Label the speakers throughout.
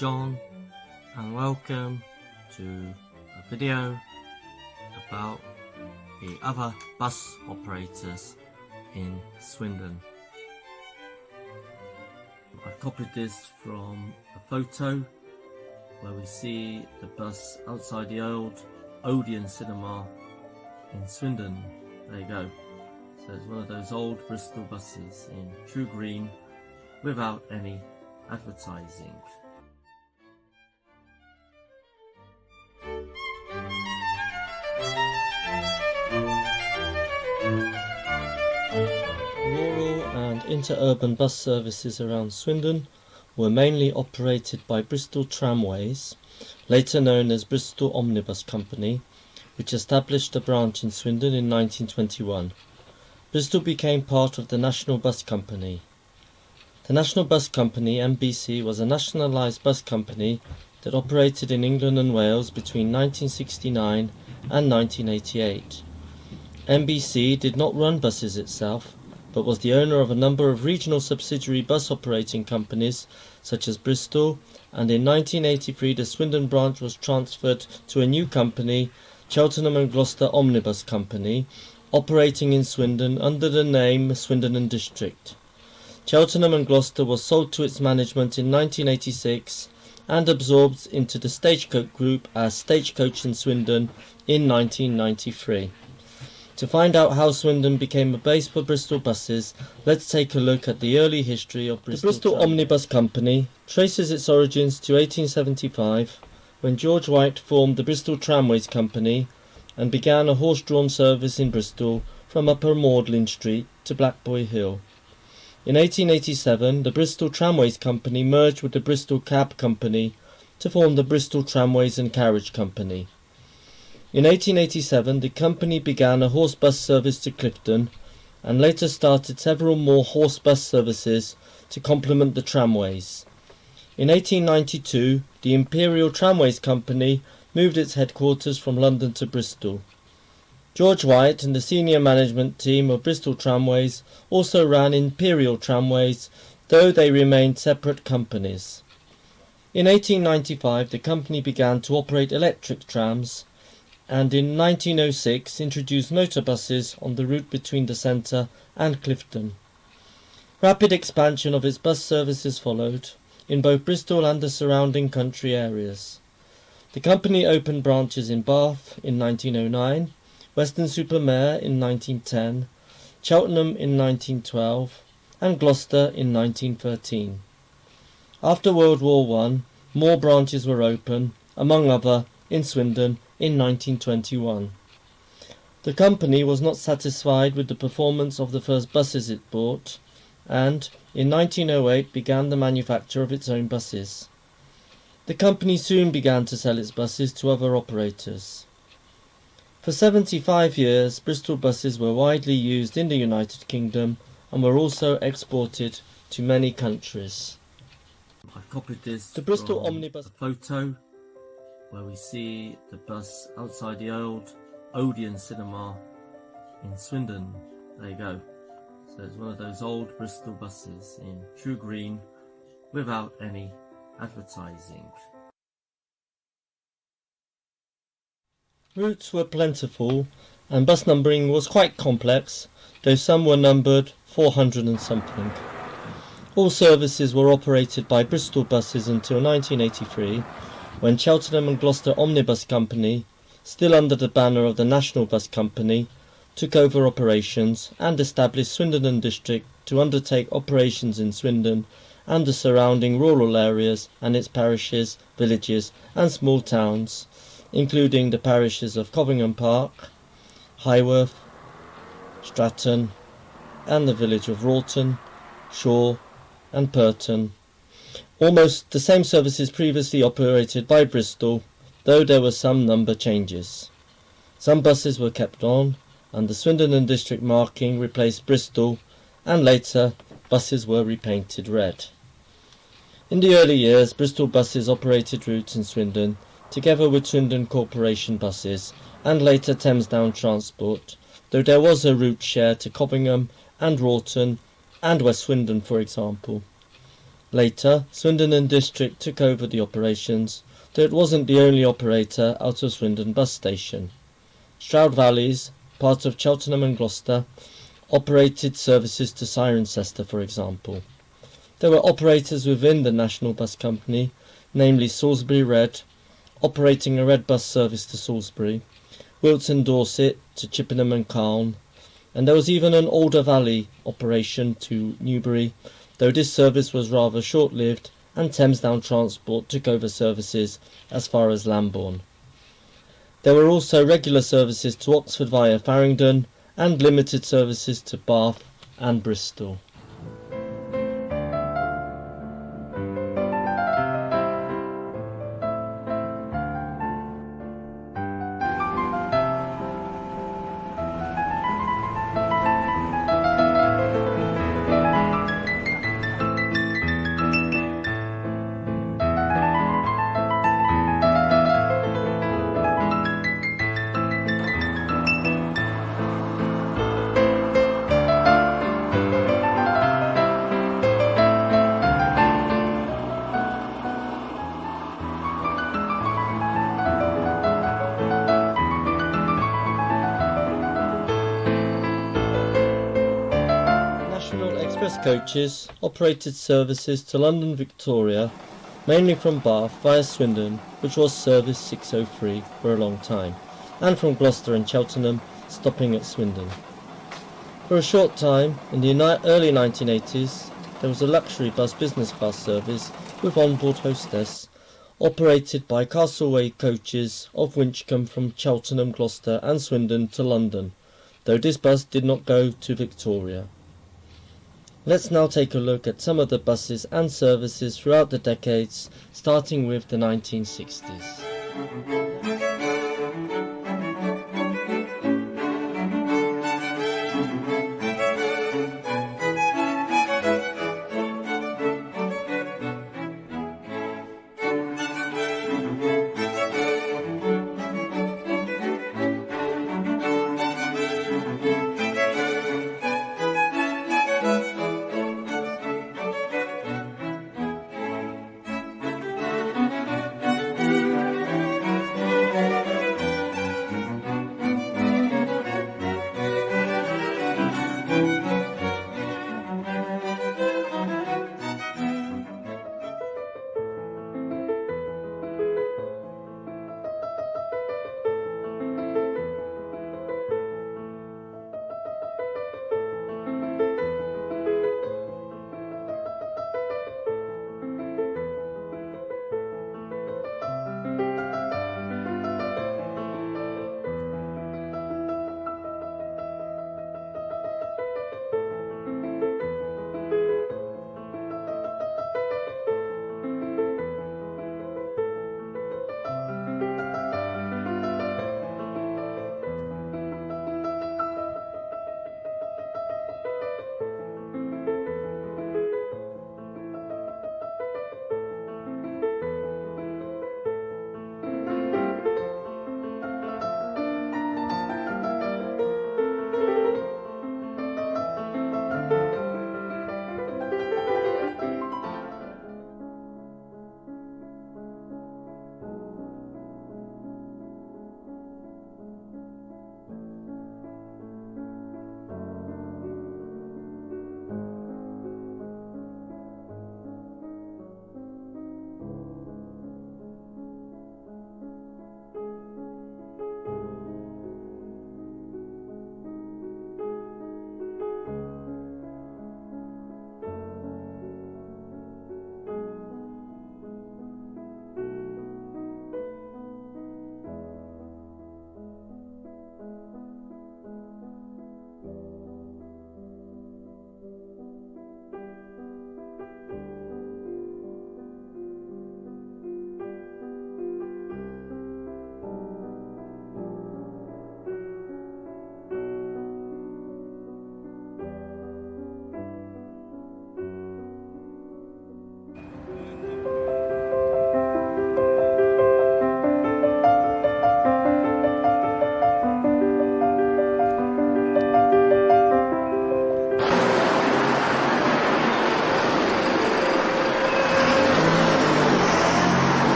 Speaker 1: John and welcome to a video about the other bus operators in Swindon. I've copied this from a photo where we see the bus outside the old Odeon cinema in Swindon. There you go. So it's one of those old Bristol buses in true green without any advertising. Rural and interurban bus services around Swindon were mainly operated by Bristol Tramways, later known as Bristol Omnibus Company, which established a branch in Swindon in 1921. Bristol became part of the National Bus Company. The National Bus Company, NBC, was a nationalised bus company that operated in England and Wales between 1969 and 1988. NBC did not run buses itself, but was the owner of a number of regional subsidiary bus operating companies such as Bristol, and in 1983 the Swindon branch was transferred to a new company, Cheltenham and Gloucester Omnibus Company, operating in Swindon under the name Swindon and District. Cheltenham and Gloucester was sold to its management in 1986 and absorbed into the Stagecoach group as Stagecoach in Swindon in 1993. To find out how Swindon became a base for Bristol buses, let's take a look at the early history of Bristol. The Bristol Omnibus Company traces its origins to 1875, when George White formed the Bristol Tramways Company and began a horse-drawn service in Bristol from Upper Magdalen Street to Blackboy Hill. In 1887, the Bristol Tramways Company merged with the Bristol Cab Company to form the Bristol Tramways and Carriage Company. In 1887, the company began a horse bus service to Clifton and later started several more horse bus services to complement the tramways. In 1892, the Imperial Tramways Company moved its headquarters from London to Bristol. George White and the senior management team of Bristol Tramways also ran Imperial Tramways, though they remained separate companies. In 1895, the company began to operate electric trams, and in 1906 introduced motor buses on the route between the centre and Clifton. Rapid expansion of its bus services followed, in both Bristol and the surrounding country areas. The company opened branches in Bath in 1909, Weston-super-Mare in 1910, Cheltenham in 1912, and Gloucester in 1913. After World War I, more branches were open, among other in Swindon in 1921. The company was not satisfied with the performance of the first buses it bought, and in 1908 began the manufacture of its own buses. The company soon began to sell its buses to other operators. For 75 years, Bristol buses were widely used in the United Kingdom and were also exported to many countries. I've copied this the Bristol Omnibus photo where we see the bus outside the old Odeon cinema in Swindon. There you go. So it's one of those old Bristol buses in true green without any advertising. Routes were plentiful and bus numbering was quite complex, though some were numbered 400 and something. All services were operated by Bristol buses until 1983, when Cheltenham and Gloucester Omnibus Company, still under the banner of the National Bus Company, took over operations and established Swindon and District to undertake operations in Swindon and the surrounding rural areas and its parishes, villages and small towns, including the parishes of Covingham Park, Highworth, Stratton and the village of Wroughton, Shaw and Purton. Almost the same services previously operated by Bristol, though there were some number changes. Some buses were kept on, and the Swindon and District marking replaced Bristol, and later buses were repainted red. In the early years, Bristol buses operated routes in Swindon, together with Swindon Corporation buses, and later Thamesdown Transport, though there was a route share to Covingham and Wroughton, and West Swindon, for example. Later, Swindon and District took over the operations, though it wasn't the only operator out of Swindon bus station. Stroud Valleys, part of Cheltenham and Gloucester, operated services to Cirencester, for example. There were operators within the National Bus Company, namely Salisbury Red, operating a red bus service to Salisbury, Wilton Dorset to Chippenham and Calne, and there was even an Alder Valley operation to Newbury, though this service was rather short-lived, and Thamesdown Transport took over services as far as Lambourne. There were also regular services to Oxford via Farringdon, and limited services to Bath and Bristol. Coaches operated services to London Victoria, mainly from Bath via Swindon, which was service 603 for a long time, and from Gloucester and Cheltenham, stopping at Swindon. For a short time, in the early 1980s, there was a luxury bus business class service with onboard hostess, operated by Castleway Coaches of Winchcombe from Cheltenham, Gloucester and Swindon to London, though this bus did not go to Victoria. Let's now take a look at some of the buses and services throughout the decades, starting with the 1960s.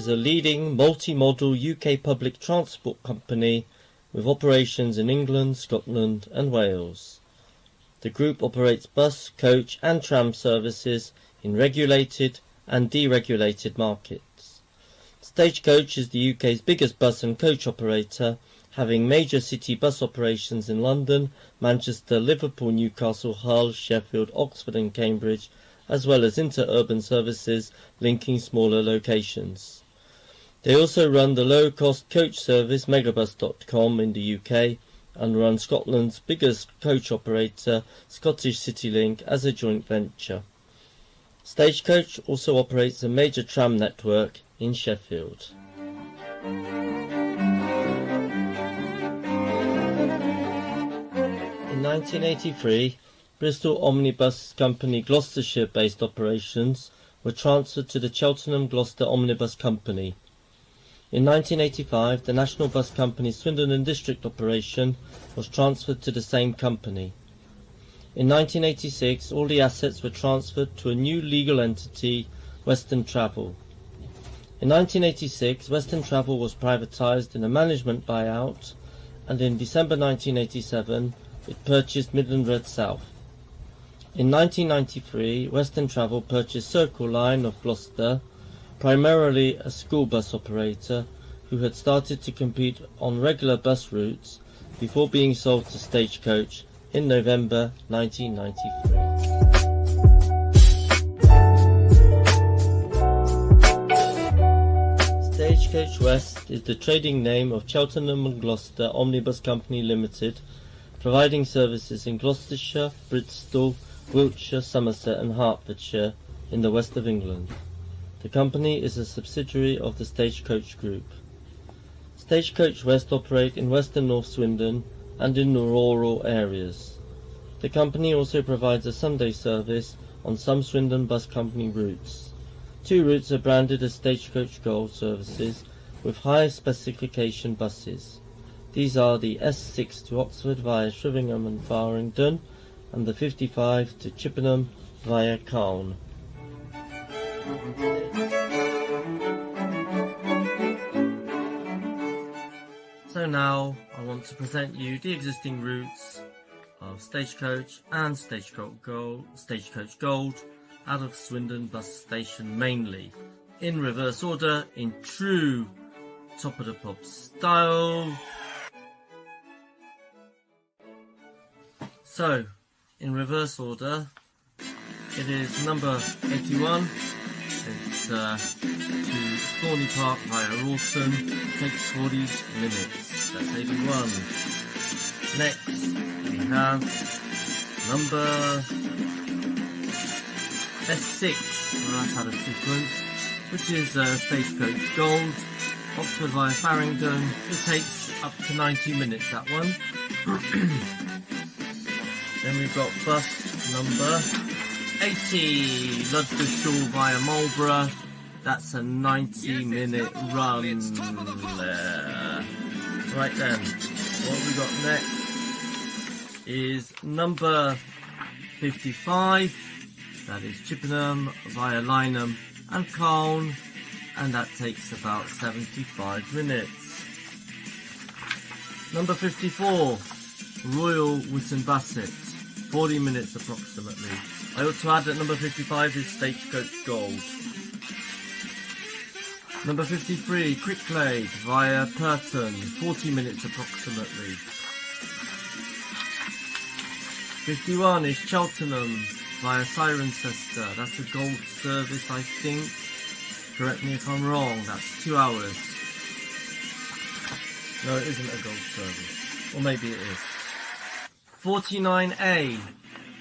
Speaker 1: is a leading multi-modal UK public transport company with operations in England, Scotland and Wales. The group operates bus, coach and tram services in regulated and deregulated markets. Stagecoach is the UK's biggest bus and coach operator, having major city bus operations in London, Manchester, Liverpool, Newcastle, Hull, Sheffield, Oxford and Cambridge, as well as interurban services linking smaller locations. They also run the low-cost coach service megabus.com in the UK and run Scotland's biggest coach operator, Scottish CityLink, as a joint venture. Stagecoach also operates a major tram network in Sheffield. In 1983, Bristol Omnibus Company Gloucestershire-based operations were transferred to the Cheltenham Gloucester Omnibus Company. In 1985, the National Bus Company's Swindon and District operation was transferred to the same company. In 1986, all the assets were transferred to a new legal entity, Western Travel. In 1986, Western Travel was privatised in a management buyout, and in December 1987, it purchased Midland Red South. In 1993, Western Travel purchased Circle Line of Gloucester, primarily a school bus operator who had started to compete on regular bus routes before being sold to Stagecoach in November 1993. Stagecoach West is the trading name of Cheltenham and Gloucester Omnibus Company Limited, providing services in Gloucestershire, Bristol, Wiltshire, Somerset and Hertfordshire in the west of England. The company is a subsidiary of the Stagecoach Group. Stagecoach West operate in West and North Swindon and in the rural areas. The company also provides a Sunday service on some Swindon Bus Company routes. 2 routes are branded as Stagecoach Gold services with high specification buses. These are the S6 to Oxford via Shrivingham and Farringdon and the 55 to Chippenham via Calne. So now I want to present you the existing routes of Stagecoach and Stagecoach Gold out of Swindon bus station mainly, in reverse order, in true top of the pop style. So, in reverse order, it is number 81, it's to Thorney Park via Rawson, it takes 40 minutes, that's 81. Next, we have number S6, well, that's had a sequence, which is Stagecoach Gold, Oxford via Farringdon, it takes up to 90 minutes, that one. Then we've got bus number 80, Ludgershall via Marlborough. That's a 90-minute run there. Right then, what we got next is number 55. That is Chippenham via Lyneham and Calne, and that takes about 75 minutes. Number 54, Royal Wotton Bassett. 40 minutes approximately. I ought to add that number 55 is Stagecoach Gold. Number 53, Cricklade via Purton, 40 minutes approximately. 51 is Cheltenham via Cirencester, that's a gold service I think. Correct me if I'm wrong, that's 2 hours. No, it isn't a gold service. Or maybe it is. 49A,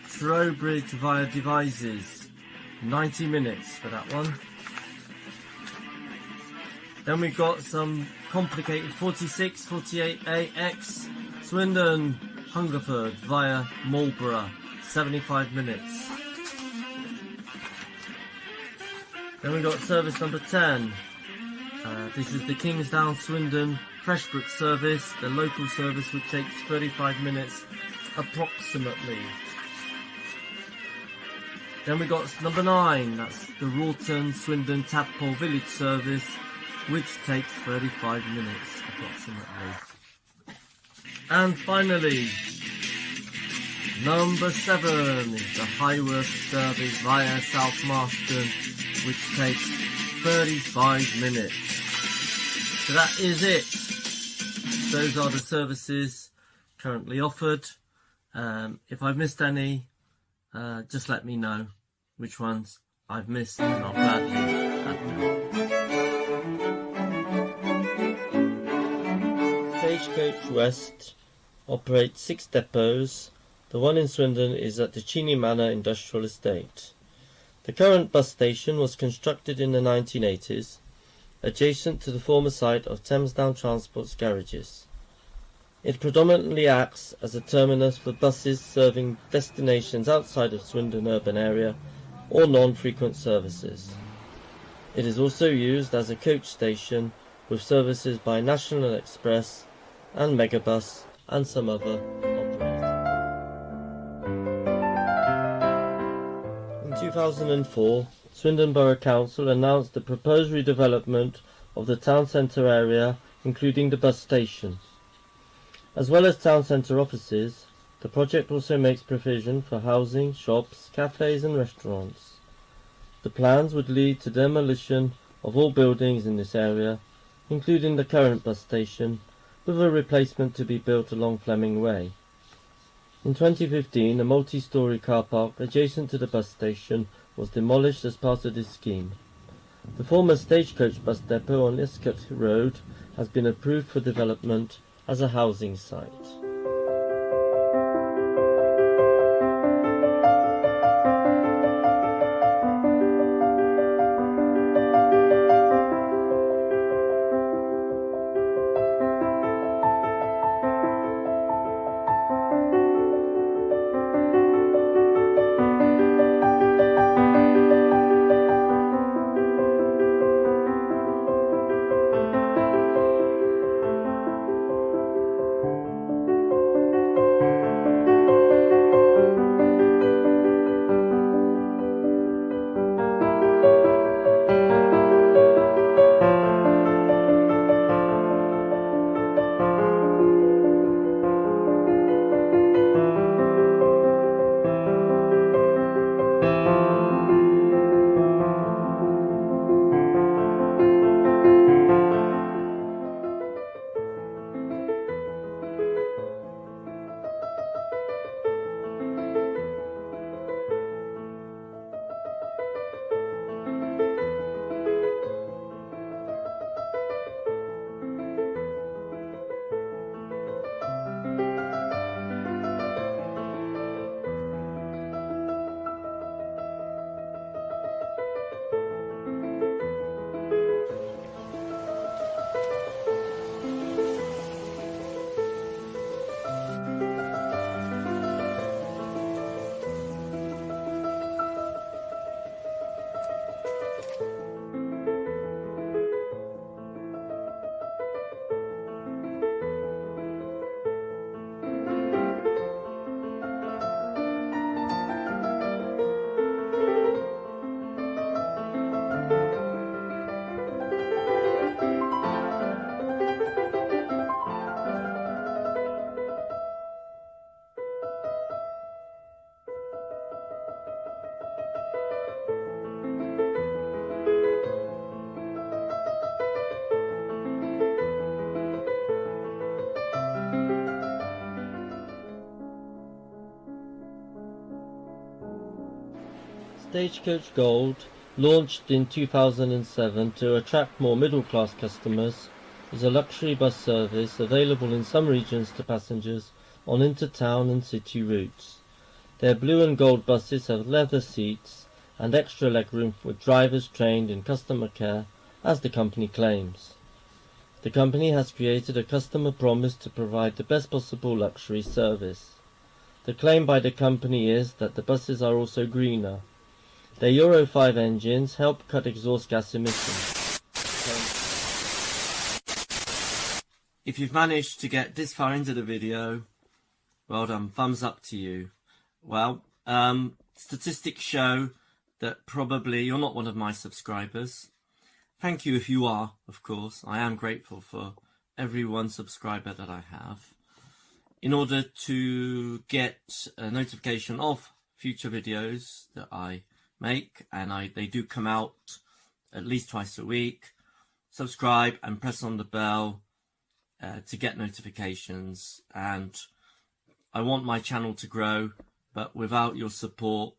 Speaker 1: Trowbridge via Devizes, 90 minutes for that one. Then we've got some complicated 46, 48AX, Swindon, Hungerford via Marlborough, 75 minutes. Then we've got service number 10. This is the Kingsdown Swindon Freshbrook service, the local service which takes 35 minutes approximately. Then we got number 9, that's the Rawton Swindon Tadpole Village service, which takes 35 minutes approximately. And finally, number 7 is the Highworth service via South Marston, which takes 35 minutes. So that is it. Those are the services currently offered. If I've missed any, just let me know which ones I've missed and I'll gladly add them. Stagecoach West operates 6 depots. The one in Swindon is at the Cheney Manor Industrial Estate. The current bus station was constructed in the 1980s, adjacent to the former site of Thamesdown Transport's garages. It predominantly acts as a terminus for buses serving destinations outside of Swindon urban area or non-frequent services. It is also used as a coach station with services by National Express and Megabus and some other operators. In 2004, Swindon Borough Council announced the proposed redevelopment of the town centre area, including the bus station. As well as town centre offices, the project also makes provision for housing, shops, cafes and restaurants. The plans would lead to demolition of all buildings in this area, including the current bus station, with a replacement to be built along Fleming Way. In 2015, a multi-storey car park adjacent to the bus station was demolished as part of this scheme. The former Stagecoach bus depot on Iscott Road has been approved for development as a housing site. Stagecoach Gold, launched in 2007 to attract more middle-class customers, is a luxury bus service available in some regions to passengers on inter-town and city routes. Their blue and gold buses have leather seats and extra legroom with drivers trained in customer care, as the company claims. The company has created a customer promise to provide the best possible luxury service. The claim by the company is that the buses are also greener. Their Euro 5 engines help cut exhaust gas emissions. If you've managed to get this far into the video, well done, thumbs up to you. Well, statistics show that probably you're not one of my subscribers. thank you if you are, of course. I am grateful for every one subscriber that I have. In order to get a notification of future videos that I make, and they do come out at least twice a week, subscribe and press on the bell to get notifications. And I want my channel to grow, but without your support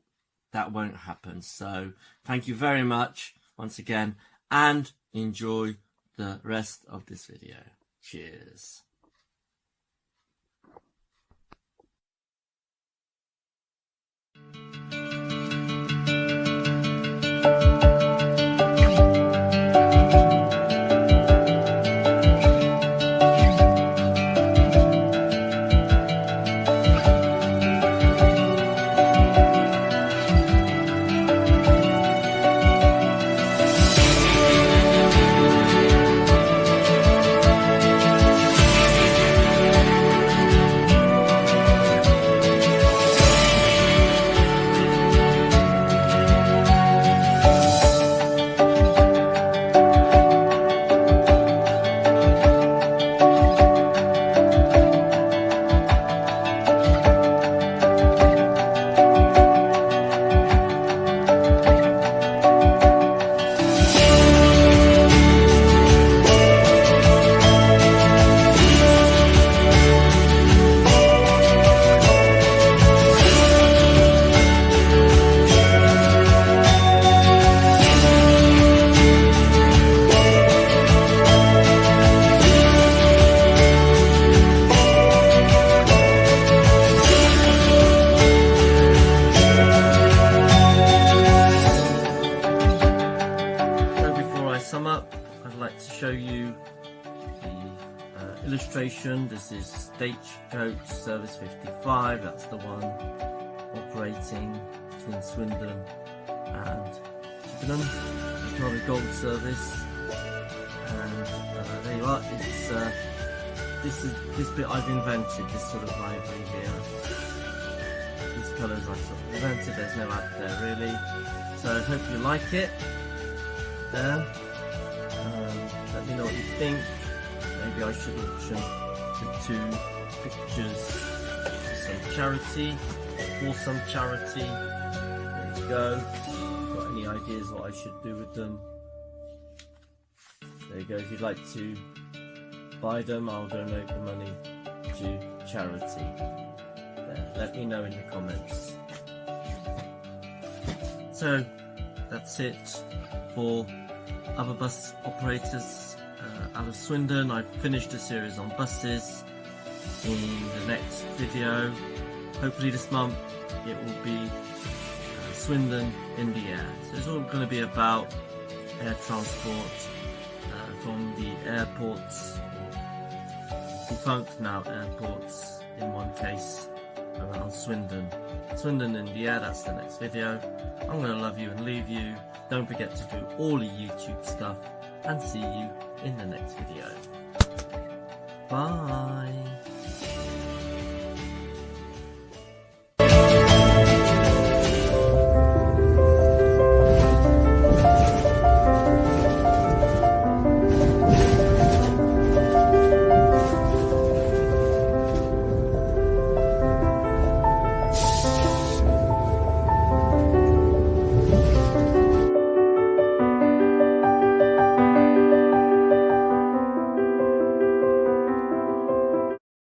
Speaker 1: that won't happen. So thank you very much once again, and enjoy the rest of this video. Cheers. Show you the illustration. This is Stagecoach Service 55. That's the one operating between Swindon and Swindon. It's another gold service, and there you are. It's this bit I've invented. This sort of library here. These colours I sort of invented. There's no ad there really. So I hope you like it. Let me know what you think. Maybe I should auction the 2 pictures for some charity, for some charity. There you go. Got any ideas what I should do with them? There you go. If you'd like to buy them, I'll donate the money to charity. There, let me know in the comments. So that's it for other bus operators out of Swindon. I've finished a series on buses. In the next video, hopefully this month, it will be Swindon in the air. So it's all going to be about air transport from the airports, defunct now airports in one case, around Swindon. Swindon in the air, that's the next video. I'm going to love you and leave you. Don't forget to do all the YouTube stuff, and see you in the next video. Bye.